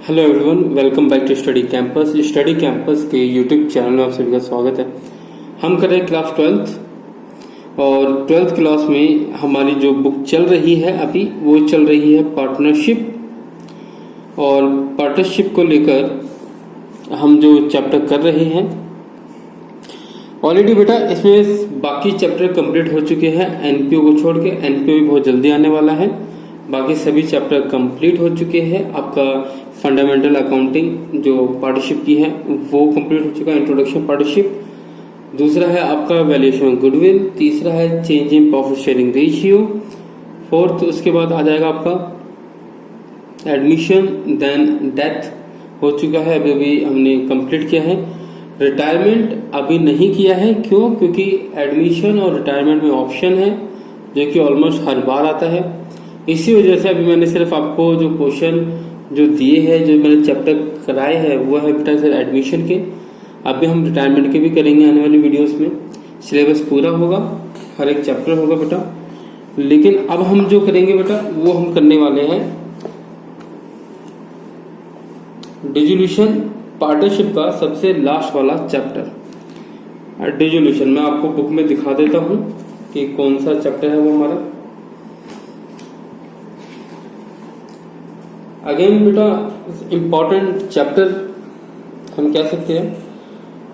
Hello everyone, welcome back to study campus. Study campus के YouTube channel में आप सभी का स्वागत है। हम कर रहे हैं क्लास 12th और 12th क्लास में हमारी जो बुक चल रही है अभी वो चल रही है पार्टनरशिप। और पार्टनरशिप को लेकर हम जो चैप्टर कर रहे हैं ऑलरेडी बेटा इसमें बाकी चैप्टर कंप्लीट हो चुके हैं। एनपीओ को छोड़ के, एनपीओ भी बहुत जल्दी आने वाला है। बाकी सभी चैप्टर कंप्लीट हो चुके हैं। आपका फंडामेंटल अकाउंटिंग जो पार्टनरशिप की है वो कंप्लीट हो चुका है, इंट्रोडक्शन पार्टनरशिप। दूसरा है आपका वैल्यूएशन गुडविल। तीसरा है change in profit sharing ratio. Fourth उसके बाद आ जाएगा आपका एडमिशन, देन डेथ हो चुका है, अभी अभी हमने कंप्लीट किया है। रिटायरमेंट अभी नहीं किया है, क्यों? क्योंकि एडमिशन और रिटायरमेंट में ऑप्शन है जो कि ऑलमोस्ट हर बार आता है। इसी वजह से अभी मैंने सिर्फ आपको जो क्वेश्चन जो दिए हैं, जो मैंने चैप्टर कराए हैं वो है बेटा सर एडमिशन के। अभी हम रिटायरमेंट के भी करेंगे आने वाली वीडियोस में। सिलेबस पूरा होगा, हर एक चैप्टर होगा बेटा। लेकिन अब हम जो करेंगे बेटा वो हम करने वाले हैं डिसोल्यूशन पार्टनरशिप का सबसे लास्ट वाला चैप्टर डिसोल्यूशन। मैं आपको बुक में दिखा देता हूं कि कौन सा चैप्टर है वो हमारा। अगेन बेटा इम्पॉर्टेंट चैप्टर हम कह सकते हैं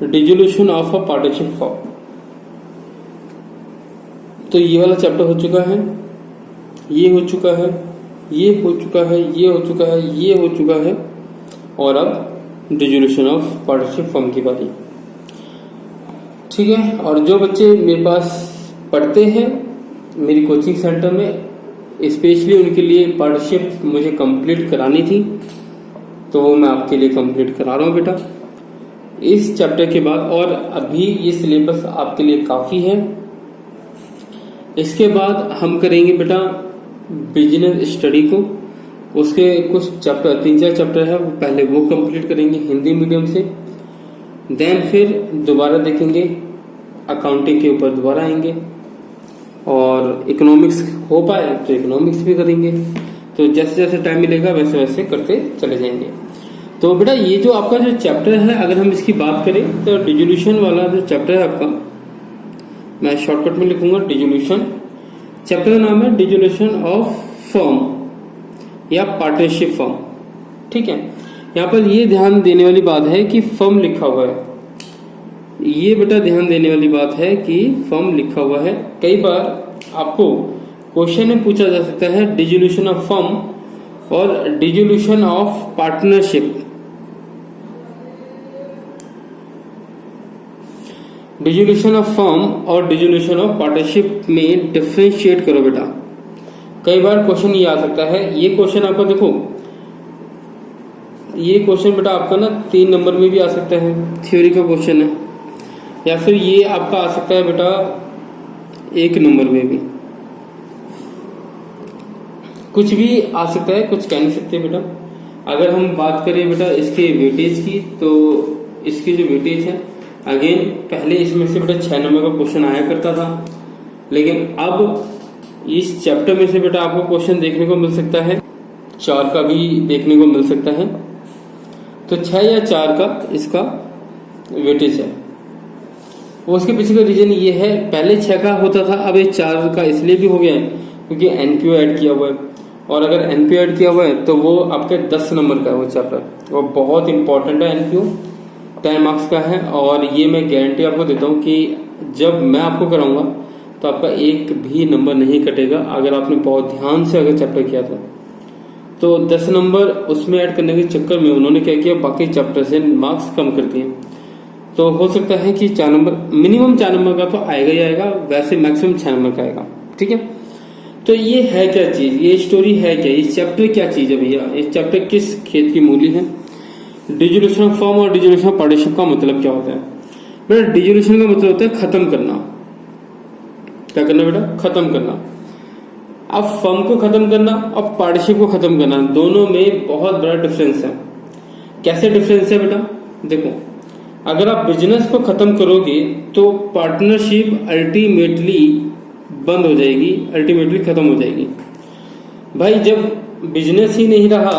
dissolution of a partnership form. तो ये वाला चैप्टर हो चुका है, ये हो चुका है, ये हो चुका है, ये हो चुका है, ये हो चुका है, और अब डिसोल्यूशन ऑफ पार्टनरशिप फॉर्म की बारी। ठीक है। और जो बच्चे मेरे पास पढ़ते हैं मेरी कोचिंग सेंटर में, स्पेशली उनके लिए पार्टनरशिप मुझे कंप्लीट करानी थी, तो वो मैं आपके लिए कंप्लीट करा रहा हूँ बेटा इस चैप्टर के बाद। और अभी ये सिलेबस आपके लिए काफ़ी है। इसके बाद हम करेंगे बेटा बिजनेस स्टडी को। उसके कुछ चैप्टर 3-4 चैप्टर है, वो पहले वो कंप्लीट करेंगे हिंदी मीडियम से। देन फिर दोबारा देखेंगे अकाउंटिंग के ऊपर, दोबारा आएंगे। और इकोनॉमिक्स हो पाए तो इकोनॉमिक्स भी करेंगे। तो जैसे जैसे टाइम मिलेगा वैसे वैसे करते चले जाएंगे। तो बेटा ये जो आपका जो चैप्टर है, अगर हम इसकी बात करें तो डिसोल्यूशन वाला जो चैप्टर है आपका, मैं शॉर्टकट में लिखूंगा डिसोल्यूशन। चैप्टर का नाम है डिसोल्यूशन ऑफ फर्म या पार्टनरशिप फर्म। ठीक है। यहाँ पर ये ध्यान देने वाली बात है कि फर्म लिखा हुआ है। ये बेटा ध्यान देने वाली बात है कि फर्म लिखा हुआ है। कई बार आपको क्वेश्चन में पूछा जा सकता है डिसोल्यूशन ऑफ फर्म और dissolution of partnership. Dissolution of firm और डिसोल्यूशन ऑफ पार्टनरशिप में डिफरेंशिएट करो बेटा। कई बार क्वेश्चन ये आ सकता है। ये क्वेश्चन आपका देखो, ये क्वेश्चन बेटा आपका ना 3 नंबर में भी आ सकता है, थ्योरी का क्वेश्चन है। या फिर ये आपका आ सकता है बेटा 1 नंबर में भी, कुछ भी आ सकता है, कुछ कह नहीं सकते बेटा। अगर हम बात करें बेटा इसके वेटेज की, तो इसकी जो वेटेज है, अगेन पहले इसमें से बेटा 6 नंबर का क्वेश्चन आया करता था, लेकिन अब इस चैप्टर में से बेटा आपको क्वेश्चन देखने को मिल सकता है 4 का भी देखने को मिल सकता है। तो 6 या 4 का इसका वेटेज है। उसके पीछे का रीजन ये है, पहले 6 का होता था, अब ये 4 का इसलिए भी हो गया है क्योंकि एनपीओ ऐड किया हुआ है। और अगर एनपीओ ऐड किया हुआ है तो वो आपके 10 नंबर का है वो चैप्टर, वो बहुत इंपॉर्टेंट है। एनपीओ 10 मार्क्स का है। और ये मैं गारंटी आपको देता हूँ कि जब मैं आपको कराऊंगा तो आपका एक भी नंबर नहीं कटेगा, अगर आपने बहुत ध्यान से अगर चैप्टर किया तो 10 नंबर उसमें ऐड करने के चक्कर में उन्होंने क्या किया, बाकी चैप्टर से मार्क्स कम कर दिए। तो हो सकता है कि 4 नंबर, मिनिमम 4 नंबर का तो आएगा ही आएगा, वैसे मैक्सिमम 6 नंबर का आएगा। ठीक है। तो ये है क्या चीज, ये स्टोरी है क्या, ये चैप्टर क्या चीज है भैया, ये चैप्टर किस खेत की मूली है। डिसोल्यूशन ऑफ फर्म और डिसोल्यूशन ऑफ पार्टनरशिप का मतलब क्या होता है बेटा? डिसोल्यूशन का मतलब होता है खत्म करना। क्या करना बेटा? खत्म करना। अब फर्म को खत्म करना और पार्टनरशिप को खत्म करना, दोनों में बहुत बड़ा डिफरेंस है। कैसे डिफरेंस है बेटा? देखो, अगर आप बिजनेस को खत्म करोगे तो पार्टनरशिप अल्टीमेटली बंद हो जाएगी, अल्टीमेटली खत्म हो जाएगी। भाई जब बिजनेस ही नहीं रहा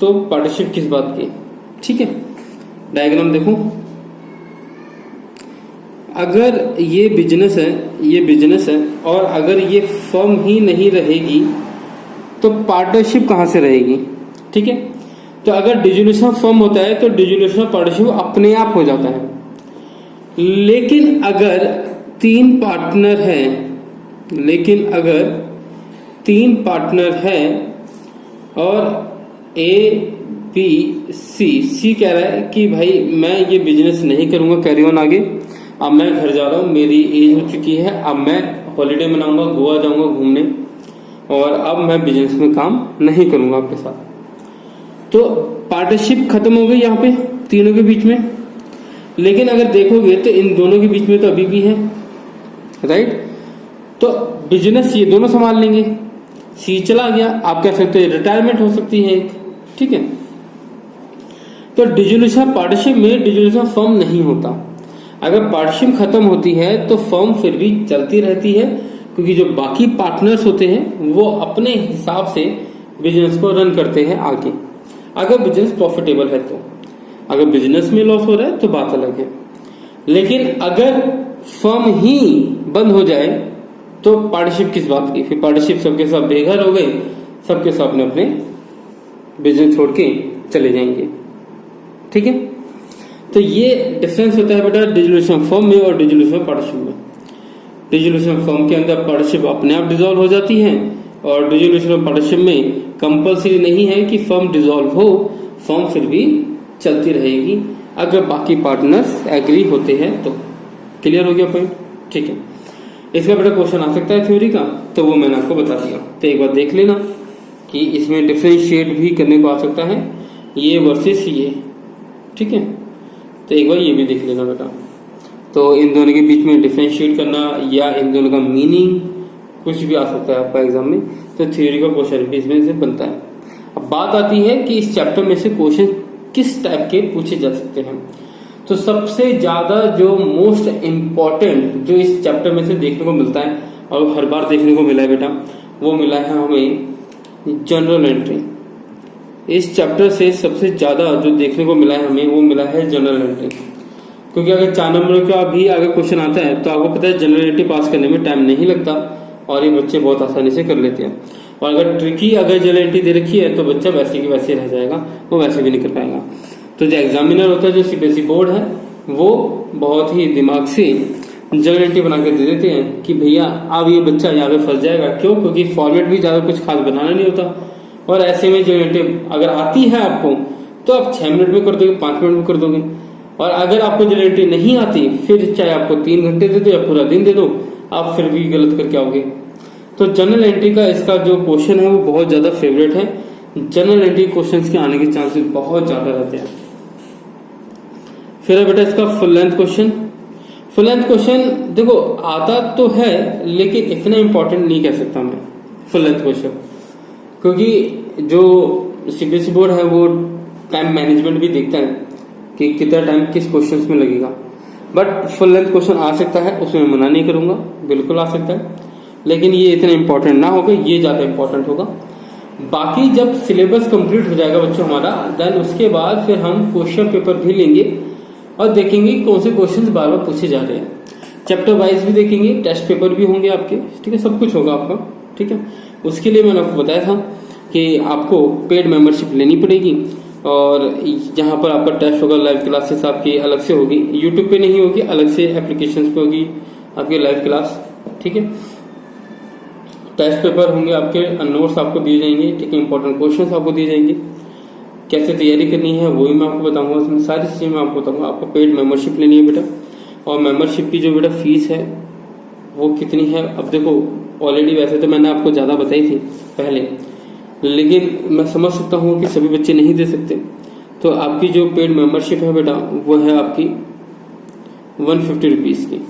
तो पार्टनरशिप किस बात की। ठीक है, डायग्राम देखो, अगर ये बिजनेस है और अगर ये फर्म ही नहीं रहेगी तो पार्टनरशिप कहां से रहेगी। ठीक है, तो अगर डिसोल्यूशन ऑफ फर्म होता है तो डिसोल्यूशन ऑफ पार्टनरशिप अपने आप हो जाता है। लेकिन अगर तीन पार्टनर है और ए बी सी कह रहा है कि भाई मैं ये बिजनेस नहीं करूंगा, कैरी ऑन आगे, अब मैं घर जा रहा हूँ, मेरी एज हो चुकी है, अब मैं हॉलीडे मनाऊंगा, गोवा जाऊंगा घूमने, और अब मैं बिजनेस में काम नहीं करूंगा आपके साथ। तो पार्टनरशिप खत्म हो गई यहाँ पे तीनों के बीच में। लेकिन अगर देखोगे तो इन दोनों के बीच में तो अभी भी है, राइट। तो बिजनेस ये दोनों संभाल लेंगे, सी चला गया, आप कह सकते हैं रिटायरमेंट हो सकती है एक। ठीक है, तो डिसोल्यूशन पार्टनरशिप में डिसोल्यूशन फर्म नहीं होता। अगर पार्टनरशिप खत्म होती है तो फर्म फिर भी चलती रहती है, क्योंकि जो बाकी पार्टनर्स होते हैं वो अपने हिसाब से बिजनेस को रन करते हैं आगे, अगर बिजनेस प्रॉफिटेबल है तो। अगर बिजनेस में लॉस हो रहा है तो बात अलग है। लेकिन अगर फर्म ही बंद हो जाए तो पार्टनरशिप किस बात की, फिर पार्टनरशिप सबके सब बेघर हो गए, सबके सब अपने अपने बिजनेस छोड़ के चले जाएंगे। ठीक है, तो ये डिफरेंस होता है बेटा डिसोल्यूशन फर्म में और डिसोल्यूशन पार्टनरशिप में। डिसोल्यूशन फर्म के अंदर पार्टनरशिप अपने आप डिसॉल्व हो जाती है, और डिसोल्यूशन पार्टनरशिप में कंपलसरी नहीं है कि फर्म डिसॉल्व हो, फर्म फिर भी चलती रहेगी अगर बाकी पार्टनर्स एग्री होते हैं तो। क्लियर हो गया पॉइंट। ठीक है, इसका बेटा क्वेश्चन आ सकता है थ्योरी का, तो वो मैंने आपको बता दिया, तो एक बार देख लेना कि इसमें डिफरेंशिएट भी करने को आ सकता है ये वर्सेस ये। ठीक है, तो एक बार ये भी देख लेना बेटा। तो इन दोनों के बीच में डिफरेंशिएट करना या इन दोनों का मीनिंग कुछ भी आ सकता है आपका एग्जाम में, तो थ्योरी का क्वेश्चन भी इसमें से बनता है। अब बात आती है कि इस चैप्टर में से क्वेश्चन किस टाइप के पूछे जा सकते हैं। तो सबसे ज्यादा जो मोस्ट इम्पॉर्टेंट जो इस चैप्टर में से देखने को मिलता है और हर बार देखने को मिला है बेटा, वो मिला है हमें जनरल एंट्री। इस चैप्टर से सबसे ज्यादा जो देखने को मिला है हमें वो मिला है जनरल एंट्री, क्योंकि अगर 4 नंबर का भी अगर क्वेश्चन आता है तो आपको पता है जनरल एंट्री पास करने में टाइम नहीं लगता और ये बच्चे बहुत आसानी से कर लेते हैं। और अगर ट्रिकी अगर जनरल एंट्री दे रखी है तो बच्चा वैसे की वैसे रह जाएगा, वो वैसे भी नहीं कर पाएगा। तो जो एग्जामिनर होता है, जो सीबीएसई बोर्ड है, वो बहुत ही दिमाग से जनरल एंट्री बना के दे देते हैं कि भैया अब ये बच्चा यहाँ पे फंस जाएगा। क्यों? क्योंकि फॉर्मेट भी ज्यादा कुछ खास बनाना नहीं होता, और ऐसे में जनरल एंट्री अगर आती है आपको तो आप 6 मिनट में कर दोगे, 5 मिनट में कर दोगे। और अगर आपको जनरल एंट्री नहीं आती, फिर चाहे आपको 3 घंटे दे दो या पूरा दिन दे दो, आप फिर भी गलत करके आओगे। तो जनरल एंट्री का इसका जो क्वेश्चन है वो बहुत ज्यादा फेवरेट है। जनरल एंट्री क्वेश्चंस के आने के चांसेस बहुत ज्यादा रहते हैं। फिर है बेटा इसका full length question. Full length question देखो आता तो है, लेकिन इतना इंपॉर्टेंट नहीं कह सकता मैं फुल लेंथ क्वेश्चन, क्योंकि जो सीबीएसई बोर्ड है वो टाइम मैनेजमेंट भी देखता है कि कितना टाइम किस क्वेश्चन में लगेगा। बट फुल लेंथ क्वेश्चन आ सकता है, उसमें मना नहीं करूंगा, बिल्कुल आ सकता है, लेकिन ये इतना इंपॉर्टेंट ना होगा, ये ज्यादा इंपॉर्टेंट होगा। बाकी जब सिलेबस कंप्लीट हो जाएगा बच्चों हमारा, देन उसके बाद फिर हम क्वेश्चन पेपर भी लेंगे और देखेंगे कौन से क्वेश्चंस बार बार पूछे जा रहे हैं। चैप्टर वाइज भी देखेंगे, टेस्ट पेपर भी होंगे आपके, ठीक है, सब कुछ होगा आपका, ठीक है। उसके लिए मैंने आपको बताया था कि आपको पेड मेंबरशिप लेनी पड़ेगी, और जहां पर आपका टेस्ट होगा, लाइव क्लासेस आपकी अलग से होगी, यूट्यूब पे नहीं होगी, अलग से एप्लीकेशन पे होगी आपकी लाइव क्लास, ठीक है। टेस्ट पेपर होंगे आपके, नोट्स आपको दिए जाएंगे, ठीक है, इंपॉर्टेंट क्वेश्चंस आपको दिए जाएंगे, कैसे तैयारी करनी है वो भी मैं आपको बताऊंगा, उसमें सारी चीजें मैं आपको बताऊंगा। आपको पेड मेंबरशिप लेनी है बेटा, और मेंबरशिप की जो बेटा फीस है वो कितनी है। अब देखो ऑलरेडी वैसे तो मैंने आपको ज्यादा बताई थी पहले, लेकिन मैं समझ सकता हूँ कि सभी बच्चे नहीं दे सकते, तो आपकी जो पेड मेंबरशिप है बेटा वो है आपकी 150 रुपीज की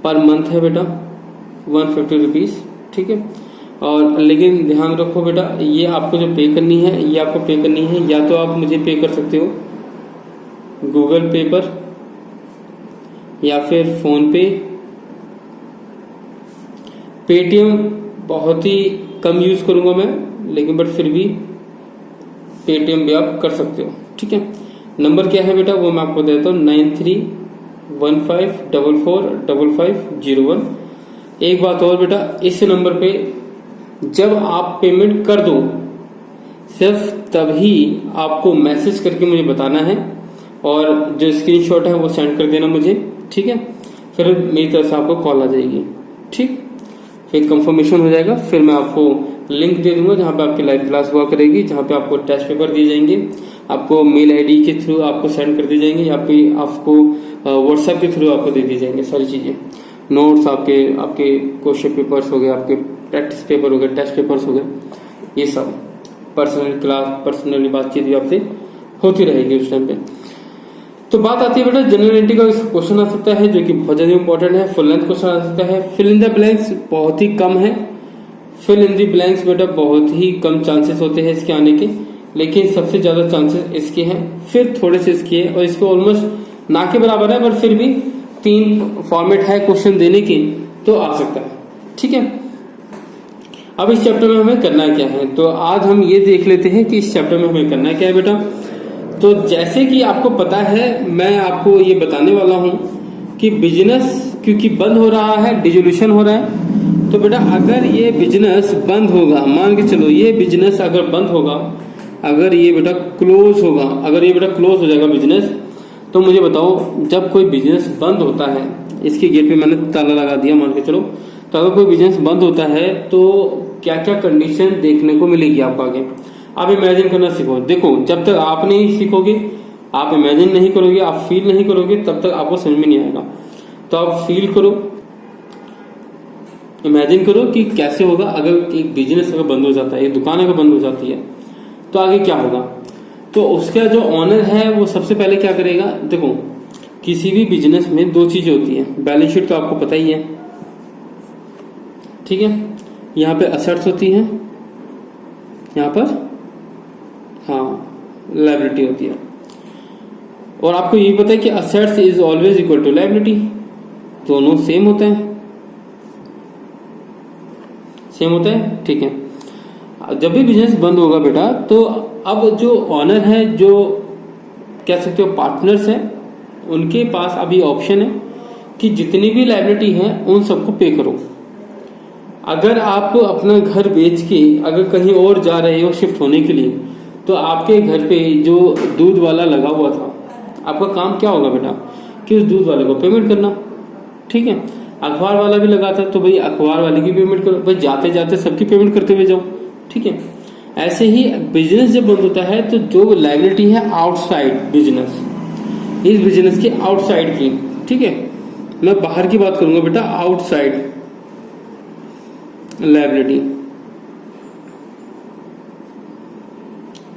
पर मंथ है बेटा, 150 रुपीज, ठीक है। और लेकिन ध्यान रखो बेटा, ये आपको जो पे करनी है, ये आपको पे करनी है, या तो आप मुझे पे कर सकते हो गूगल पे पर, या फिर फोन पे, पेटीएम बहुत ही कम यूज करूंगा मैं, लेकिन बट फिर भी पेटीएम भी आप कर सकते हो। ठीक है, नंबर क्या है बेटा वो मैं आपको देता हूँ 9315445501। एक बात और बेटा, इस नंबर पे जब आप पेमेंट कर दो सिर्फ तभी आपको मैसेज करके मुझे बताना है और जो स्क्रीनशॉट है वो सेंड कर देना मुझे। ठीक है, फिर मेरी तरफ से आपको कॉल आ जाएगी। ठीक, फिर कंफर्मेशन हो जाएगा, फिर मैं आपको लिंक दे दूंगा जहां पे आपकी लाइव क्लास हुआ करेगी, जहां पे आपको टेस्ट पेपर दिए जाएंगे, आपको मेल आईडी के थ्रू आपको सेंड कर दी जाएंगे या फिर आपको व्हाट्सएप के थ्रू आपको दे दी जाएंगे सारी चीजें, नोट्स आपके क्वेश्चन पेपर्स हो गए, आपके प्रैक्टिस पेपर हो गए, टेस्ट पेपर्स हो गए, ये सब पर्सनल क्लास पर्सनली बातचीत भी आपसे होती रहेगी उस टाइम पे। तो बात आती है बेटा जनरल एंट्री का क्वेश्चन आ सकता है जो कि बहुत ज्यादा इंपॉर्टेंट है। फुल लेंथ क्वेश्चन आ सकता है। फिल इन द ब्लैंक्स बहुत ही कम है। फिल इन द ब्लैंक्स बेटा बहुत ही कम चांसेस होते हैं इसके आने के, लेकिन सबसे ज्यादा चांसेस इसके हैं, फिर थोड़े से इसके हैं और इसको ऑलमोस्ट ना के बराबर है, पर फिर भी 3 फॉर्मेट है क्वेश्चन देने की तो आ सकता है। ठीक है, अब इस चैप्टर में हमें करना क्या है, तो आज हम ये देख लेते हैं कि इस चैप्टर में हमें करना क्या है बेटा। तो जैसे कि आपको पता है, मैं आपको ये बताने वाला हूं कि बिजनेस क्योंकि बंद हो रहा है, डिसोल्यूशन हो रहा है, तो बेटा अगर ये बिजनेस बंद होगा, मान के चलो ये बिजनेस अगर बंद होगा, अगर ये बेटा क्लोज होगा, अगर ये बेटा क्लोज हो जाएगा बिजनेस, तो मुझे बताओ जब कोई बिजनेस बंद होता है, इसके गेट पे मैंने ताला लगा दिया मान के चलो, तो अगर कोई बिजनेस बंद होता है तो क्या क्या कंडीशन देखने को मिलेगी आपको आगे। आप इमेजिन करना सीखो। देखो जब तक आप नहीं सीखोगे, आप इमेजिन नहीं करोगे, आप फील नहीं करोगे, तब तक आपको समझ में नहीं आएगा। तो आप फील करो, इमेजिन करो कि कैसे होगा अगर एक बिजनेस अगर बंद हो जाता है, एक दुकान अगर बंद हो जाती है तो आगे क्या होगा। तो उसका जो ऑनर है वो सबसे पहले क्या करेगा, देखो किसी भी बिजनेस में 2 चीजें होती है। बैलेंस शीट तो आपको पता ही है, ठीक है, यहाँ पे असेट्स होती है, यहाँ पर लायबिलिटी होती है। और आपको ये पता है कि assets is always equal to liability, दोनों सेम होते हैं, सेम होता है। ठीक है, जब भी बिजनेस बंद होगा बेटा, तो अब जो ऑनर है, जो कह सकते हो पार्टनर्स हैं, उनके पास अभी ऑप्शन है कि जितनी भी लायबिलिटी है उन सबको पे करो। अगर आप अपना घर बेच के अगर कहीं और जा रहे हो शिफ्ट होने के लिए, तो आपके घर पे जो दूध वाला लगा हुआ था, आपका काम क्या होगा बेटा कि उस दूध वाले को पेमेंट करना। ठीक है, अखबार वाला भी लगा था तो भाई अखबार वाले की पेमेंट करो, भाई जाते जाते सबकी पेमेंट करते हुए जाओ। ठीक है, ऐसे ही बिजनेस जब बंद होता है तो जो लायबिलिटी है आउटसाइड बिजनेस, इस बिजनेस के आउटसाइड की, ठीक है, मैं बाहर की बात करूंगा बेटा, आउटसाइड लायबिलिटी।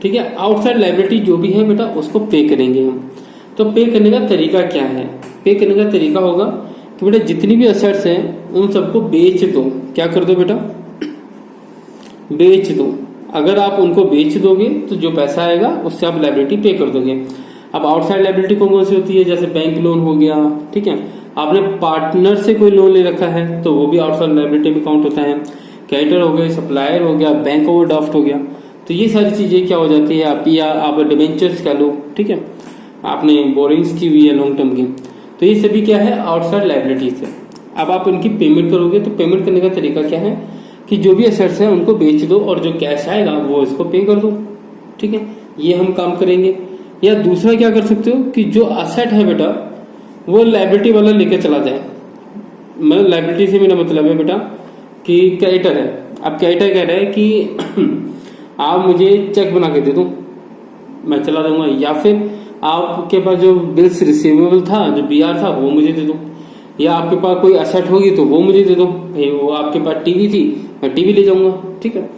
ठीक है, आउटसाइड लायबिलिटी जो भी है बेटा उसको पे करेंगे हम। तो पे करने का तरीका क्या है, पे करने का तरीका होगा कि बेटा जितनी भी असेट्स हैं उन सबको बेच दो। क्या कर दो बेटा, बेच दो। अगर आप उनको बेच दोगे तो जो पैसा आएगा उससे आप लायबिलिटी पे कर दोगे। अब आउटसाइड लायबिलिटी कौन सी होती है, जैसे बैंक लोन हो गया, ठीक है, आपने पार्टनर से कोई लोन ले रखा है तो वो भी आउटसाइड लायबिलिटी में काउंट होता है। क्रेडिटर हो गए, सप्लायर हो गया, बैंक ओवरड्राफ्ट हो गया, तो ये सारी चीजें क्या हो जाती है आपकी, या आप डिबेंचर्स कह लो, ठीक है, आपने बोरिंग्स की हुई है लॉन्ग टर्म की, तो ये सभी क्या है आउटसाइड लायबिलिटीज है। अब आप उनकी पेमेंट करोगे तो पेमेंट करने का तरीका क्या है कि जो भी असेट्स है उनको बेच दो और जो कैश आएगा वो इसको पे कर दो। ठीक है, ये हम काम करेंगे। या दूसरा क्या कर सकते हो कि जो असेट है बेटा वो लायबिलिटी वाला लेके चला जाए। मतलब लायबिलिटी से मेरा मतलब है बेटा कि क्रेडिटर है, अब क्रेडिटर कह रहा है कि आप मुझे चेक बना के दे दो, मैं चला दूंगा, या फिर आपके पास जो बिल्स रिसीवेबल था, जो बीआर था, वो मुझे दे दो, या आपके पास कोई असेट होगी तो वो मुझे दे दो। भाई वो आपके पास टीवी थी, मैं टीवी ले जाऊंगा। ठीक है,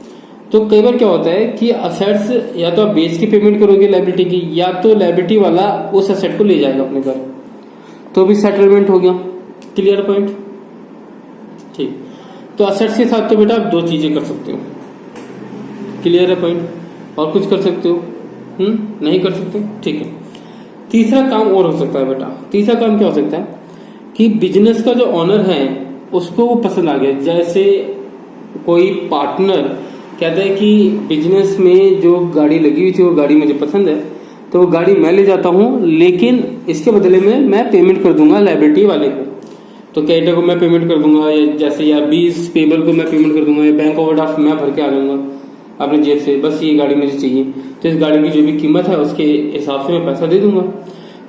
तो कई बार क्या होता है कि असेट्स या तो आप बेच के पेमेंट करोगे लायबिलिटी की, या तो लायबिलिटी वाला उस असेट को ले जाएगा अपने घर, तो भी सेटलमेंट हो गया। Clear point. ठीक, तो असेट्स के साथ तो बेटा आप 2 चीजें कर सकते हो। क्लियर है पॉइंट। और कुछ कर सकते हो? नहीं कर सकते। ठीक है, तीसरा काम और हो सकता है बेटा। तीसरा काम क्या हो सकता है कि बिजनेस का जो ऑनर है उसको वो पसंद आ गया, जैसे कोई पार्टनर कहता है कि बिजनेस में जो गाड़ी लगी हुई थी वो गाड़ी मुझे पसंद है, तो वो गाड़ी मैं ले जाता हूँ, लेकिन इसके बदले में मैं पेमेंट कर दूंगा लाइबिलिटी वाले को। तो कैटर को मैं पेमेंट कर दूंगा, या जैसे या 20 पेबल को मैं पेमेंट कर दूंगा, या बैंक ओवरड्राफ्ट मैं भर के आ जाऊंगा अपने जेब से, बस ये गाड़ी मुझे चाहिए, तो इस गाड़ी की जो भी कीमत है उसके हिसाब से मैं पैसा दे दूंगा।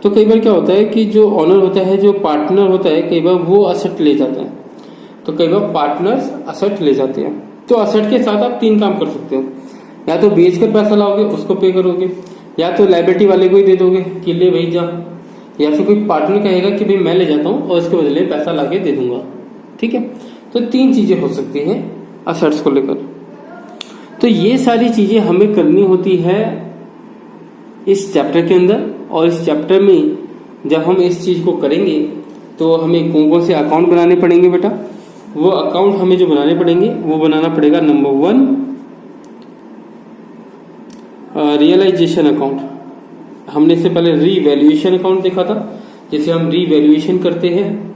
तो कई बार क्या होता है कि जो ऑनर होता है, जो पार्टनर होता है, कई बार वो असेट ले जाता है। तो कई बार पार्टनर्स असेट ले जाते हैं। तो असेट के साथ आप 3 काम कर सकते हो, या तो बेच कर पैसा लाओगे, उसको पे करोगे, या तो लाइबिलिटी वाले को ही दे दोगे कि ले भाई जा, या फिर कोई पार्टनर कहेगा कि भाई मैं ले जाता हूँ और इसके बदले पैसा लाके दे दूंगा। ठीक है, तो 3 चीजें हो सकती हैं असेट्स को लेकर। तो ये सारी चीजें हमें करनी होती है इस चैप्टर के अंदर, और इस चैप्टर में जब हम इस चीज को करेंगे तो हमें कौन कौन से अकाउंट बनाने पड़ेंगे बेटा। वो अकाउंट हमें जो बनाने पड़ेंगे वो बनाना पड़ेगा नंबर 1 रियलाइजेशन अकाउंट। हमने इससे पहले रीवैल्यूएशन अकाउंट देखा था, जिसे हम रीवैल्यूएशन करते हैं,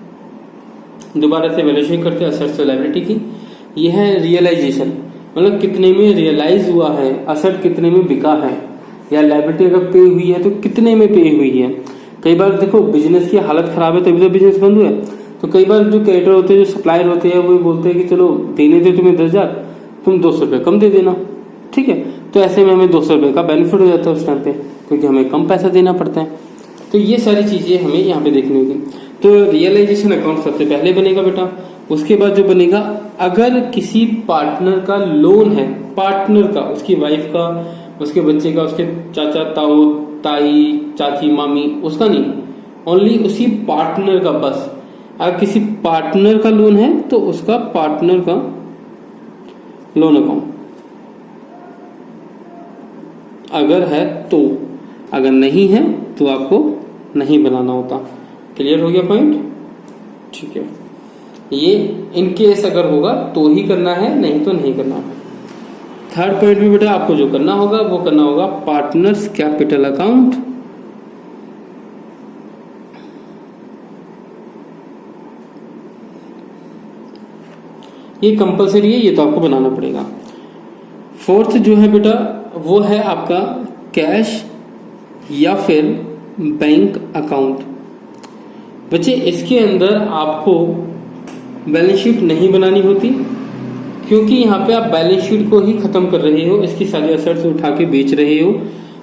दोबारा से वैल्यूएशन करते हैं असेट्स और लायबिलिटी की। यह है रियलाइजेशन, मतलब कितने में रियलाइज हुआ है, असेट कितने में बिका है, या लायबिलिटी अगर पे हुई है तो कितने में पे हुई है। कई बार देखो बिजनेस की हालत खराब है तभी तो बिजनेस बंद हुआ है। तो कई बार जो क्रेडिटर होते हैं, जो सप्लायर होते हैं, वो बोलते हैं कि चलो देने दे तुम्हें 10,000, तुम 200 रुपये कम दे देना। ठीक है, तो ऐसे में हमें 200 रुपये का बेनिफिट हो जाता है उस टाइम पे, क्योंकि हमें कम पैसा देना पड़ता है। तो ये सारी चीजें हमें यहाँ पे देखनी होगी। तो रियलाइजेशन अकाउंट सबसे पहले बनेगा बेटा। उसके बाद जो बनेगा, अगर किसी पार्टनर का लोन है, पार्टनर का, उसकी वाइफ का, उसके बच्चे का, उसके चाचा ताऊ ताई चाची मामी, उसका नहीं, ओनली उसी पार्टनर का बस। अगर किसी पार्टनर का लोन है तो उसका पार्टनर का लोन अकाउंट अगर है तो, अगर नहीं है तो आपको नहीं बनाना होता। क्लियर हो गया पॉइंट? ठीक है, ये इन केस अगर होगा तो ही करना है, नहीं तो नहीं करना है। थर्ड पॉइंट में बेटा आपको जो करना होगा वो करना होगा पार्टनर्स कैपिटल अकाउंट। ये कंपलसरी है, ये तो आपको बनाना पड़ेगा। फोर्थ जो है बेटा वो है आपका कैश या फिर बैंक अकाउंट। बच्चे इसके अंदर आपको बैलेंस शीट नहीं बनानी होती, क्योंकि यहाँ पे आप बैलेंस शीट को ही खत्म कर रहे हो, इसकी सारी असेट्स उठा के बेच रहे हो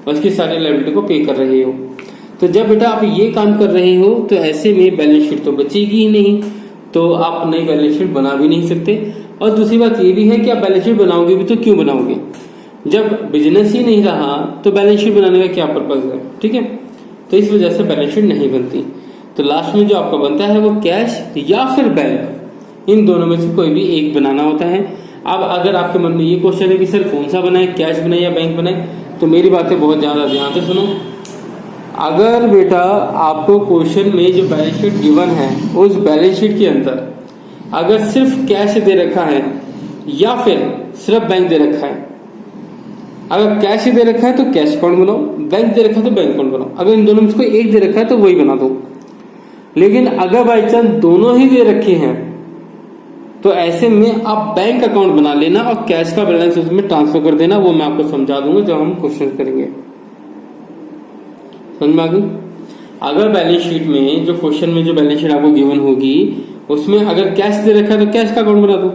और इसकी सारी लायबिलिटी को पे कर रहे हो। तो जब बेटा आप ये काम कर रहे हो तो ऐसे में बैलेंस शीट तो बचेगी ही नहीं, तो आप नई बैलेंस शीट बना भी नहीं सकते। और दूसरी बात ये भी है कि आप बैलेंस शीट बनाओगे भी तो क्यों बनाओगे, जब बिजनेस ही नहीं रहा तो बैलेंस शीट बनाने का क्या पर्पज है। ठीक है, तो इस वजह से बैलेंस शीट नहीं बनती। तो लास्ट में जो आपका बनता है वो कैश या फिर बैंक, इन दोनों में से कोई भी एक बनाना होता है। अब अगर आपके मन में ये क्वेश्चन है कि सर कौन सा बनाए, कैश बनाए या बैंक बनाए, तो मेरी बातें बहुत ज्यादा ध्यान से सुनो। अगर बेटा आपको क्वेश्चन में जो बैलेंस शीट गिवन है उस बैलेंस शीट के अंदर अगर सिर्फ कैश दे रखा है या फिर सिर्फ बैंक दे रखा है, अगर कैश दे रखा है तो कैश अकाउंट बनाओ, बैंक दे रखा है तो बैंक अकाउंट बनाओ। अगर इन दोनों में से कोई एक दे रखा है तो वही बना दो। लेकिन अगर बाई चांस दोनों ही दे रखे हैं तो ऐसे में आप बैंक अकाउंट बना लेना और कैश का बैलेंस उसमें ट्रांसफर कर देना। वो मैं आपको समझा दूंगा जब हम क्वेश्चन करेंगे। समझ में आ गई? अगर बैलेंस शीट में जो क्वेश्चन में जो बैलेंस शीट आपको गिवन होगी उसमें अगर कैश दे रखा है तो कैश का अकाउंट बना दो,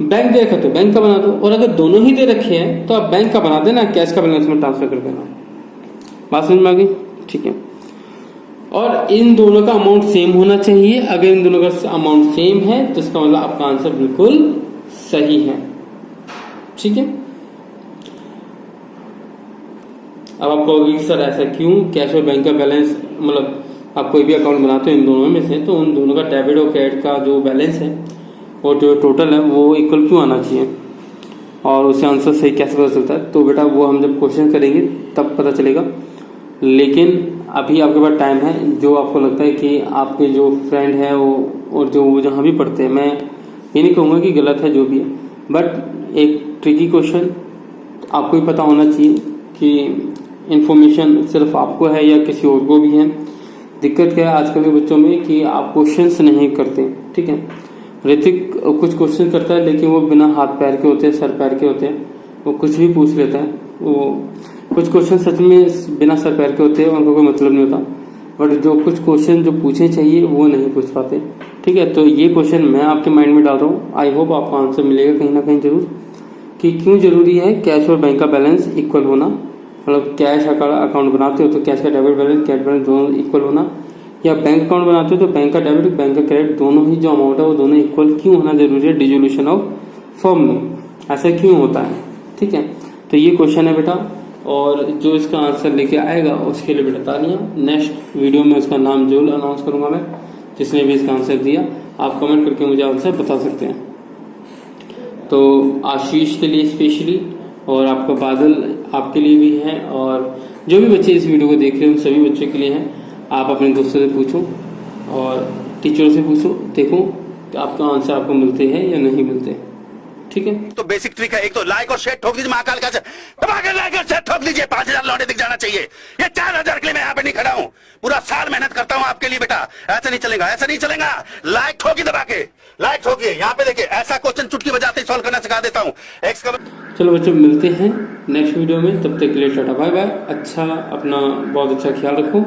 बैंक दे रखा है तो बैंक का बना दो, और अगर दोनों ही दे रखे हैं तो आप बैंक का बना देना, कैश का बैलेंस में ट्रांसफर कर देना। बात समझ में आ गई? ठीक है, और इन दोनों का अमाउंट सेम होना चाहिए। अगर इन दोनों का अमाउंट सेम है तो इसका मतलब आपका आंसर बिल्कुल सही है। ठीक है, अब आप कहोगे सर ऐसा क्यों, कैश और बैंक का बैलेंस, मतलब आप कोई भी अकाउंट बनाते हो इन दोनों में से तो उन दोनों का डेबिट और क्रेडिट का जो बैलेंस है और जो टोटल है वो इक्वल क्यों आना चाहिए, और उससे आंसर सही कैसे पता चलता है। तो बेटा वो हम जब क्वेश्चन करेंगे तब पता चलेगा। लेकिन अभी आपके पास टाइम है, जो आपको लगता है कि आपके जो फ्रेंड है वो और जो वो जहाँ भी पढ़ते हैं, मैं ये नहीं कहूँगा कि गलत है जो भी है, बट एक ट्रिकी क्वेश्चन आपको ही पता होना चाहिए कि इन्फॉर्मेशन सिर्फ आपको है या किसी और को भी है। दिक्कत क्या है आजकल के बच्चों में कि आप क्वेश्चंस नहीं करते। ठीक है, ऋतिक कुछ क्वेश्चन करता है लेकिन वो बिना हाथ पैर के होते हैं, सर पैर के होते हैं, वो कुछ भी पूछ लेता है। वो कुछ क्वेश्चन सच में बिना सर पैर के होते हैं, उनका कोई मतलब नहीं होता, बट जो कुछ क्वेश्चन जो पूछने चाहिए वो नहीं पूछ पाते। ठीक है, तो ये क्वेश्चन मैं आपके माइंड में डाल रहा हूँ, आई होप आपको आंसर मिलेगा कहीं ना कहीं जरूर, कि क्यों जरूरी है कैश और बैंक का बैलेंस इक्वल होना। मतलब कैश अकाउंट बनाते हो तो कैश का डेबिट बैलेंस क्रेडिट बैलेंस दोनों इक्वल होना, या बैंक अकाउंट बनाते हो तो बैंक का डेबिट बैंक का क्रेडिट दोनों ही जो अमाउंट है वो दोनों इक्वल क्यों होना जरूरी है डिसोल्यूशन ऑफ फर्म में, ऐसा क्यों होता है। ठीक है, तो ये क्वेश्चन है बेटा, और जो इसका आंसर लेके आएगा उसके लिए बेटा तालियां। नेक्स्ट वीडियो में उसका नाम जरूर अनाउंस करूंगा मैं, जिसने भी इसका आंसर दिया। आप कमेंट करके मुझे आंसर बता सकते हैं। तो आशीष के लिए स्पेशली, और आपका बादल आपके लिए भी है, और जो भी बच्चे इस वीडियो को देख रहे हैं उन सभी बच्चों के लिए है। आप अपने दोस्तों से पूछो और टीचरों से पूछो, देखो कि आपका आंसर आपको मिलते हैं या नहीं मिलते। ठीक है, तो बेसिक ट्रिक है, एक तो लाइक और शेयर ठोक दीजिए, महाकाल का दबा के लाइक और शेयर ठोक लीजिए, 5000 लौटे दिख जाना चाहिए। ये 4000 के लिए मैं यहाँ पे नहीं खड़ा हूँ, पूरा साल मेहनत करता हूँ आपके लिए बेटा। ऐसा नहीं चलेगा, ऐसा नहीं चलेगा। लाइक ठोकी, दबा के लाइक ठोकिए। यहाँ पे देखिए, ऐसा क्वेश्चन चुटकी बजाते ही सॉल्व करना सिखा देता हूँ। एक्स का चलो बच्चों, मिलते हैं नेक्स्ट वीडियो में, तब तक के लिए टाटा बाय बाय। अच्छा, अपना बहुत अच्छा ख्याल रखो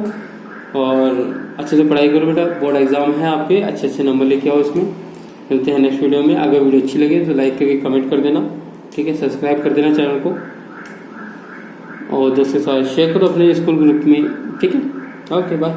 और अच्छे से पढ़ाई करो बेटा। बोर्ड एग्जाम है आपके, अच्छे अच्छे नंबर लेके आओ इसमें। मिलते हैं नेक्स्ट वीडियो में। अगर वीडियो अच्छी लगे तो लाइक करके कमेंट कर देना। ठीक है, सब्सक्राइब कर देना चैनल को, और दोस्तों के साथ शेयर करो अपने स्कूल ग्रुप में। ठीक है, ओके बाय।